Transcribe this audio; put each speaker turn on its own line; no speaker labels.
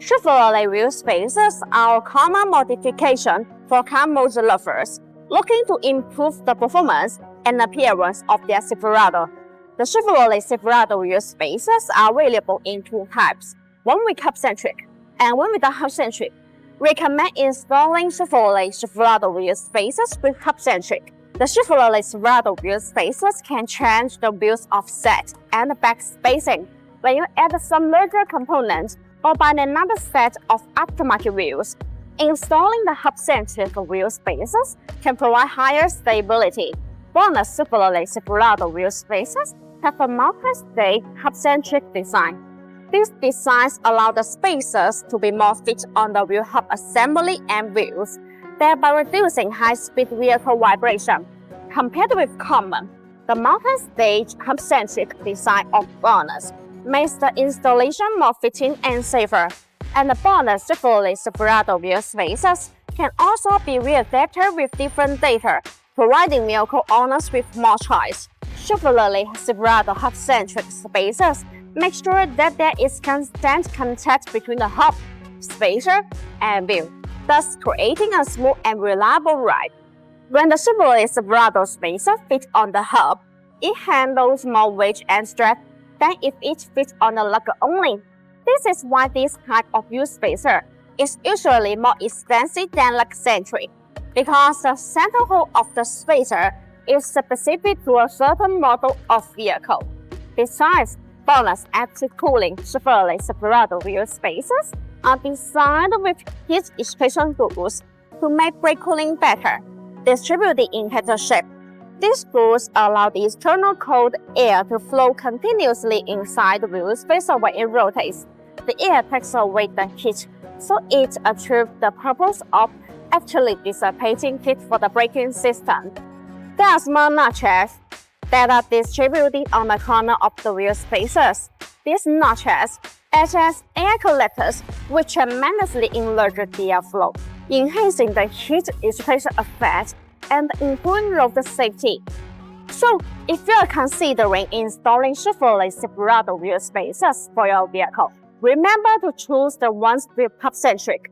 Chevrolet wheel spacers are a common modification for car motor lovers looking to improve the performance and appearance of their Silverado. The Chevrolet Silverado wheel spacers are available in two types, one with Hub-Centric and one without Hub-Centric. Recommend installing Chevrolet Silverado wheel spacers with Hub-Centric. The Chevrolet Silverado wheel spacers can change the wheel's offset and back spacing when you add some larger components or buy another set of aftermarket wheels. Installing the Hub-Centric wheel spacers can provide higher stability. BONOSS Chevrolet Silverado wheel spacers have a multi-stage Hub-Centric design. These designs allow the spacers to be more fit on the wheel hub assembly and wheels, thereby reducing high-speed vehicle vibration. Compared with common, the multi-stage Hub-Centric design of BONOSS makes the installation more fitting and safer. And the BONOSS Chevrolet Silverado wheel spacers can also be readapted with different data, providing vehicle owners with more choice. Chevrolet Silverado Hub-Centric spacers make sure that there is constant contact between the hub, spacer, and wheel, thus creating a smooth and reliable ride. When the Chevrolet Silverado spacer fits on the hub, it handles more weight and stress than if it fits on the lug only. This is why this type of wheel spacer is usually more expensive than lug-centric, because the center hole of the spacer is specific to a certain model of vehicle. Besides, BONOSS active cooling Chevrolet Silverado wheel spacers are designed with heat extraction grooves to make brake cooling better, distributed in header shape. These grooves allow the external cold air to flow continuously inside the wheel spacer when it rotates. The air takes away the heat, so it achieves the purpose of actually dissipating heat for the braking system. There are small notches that are distributed on the corner of the wheel spacers. These notches act as air collectors, which tremendously enlarge the airflow, enhancing the heat extraction effect and improving road safety. So, if you are considering installing Chevrolet Silverado wheel spacers for your vehicle, remember to choose the ones with Hub-Centric.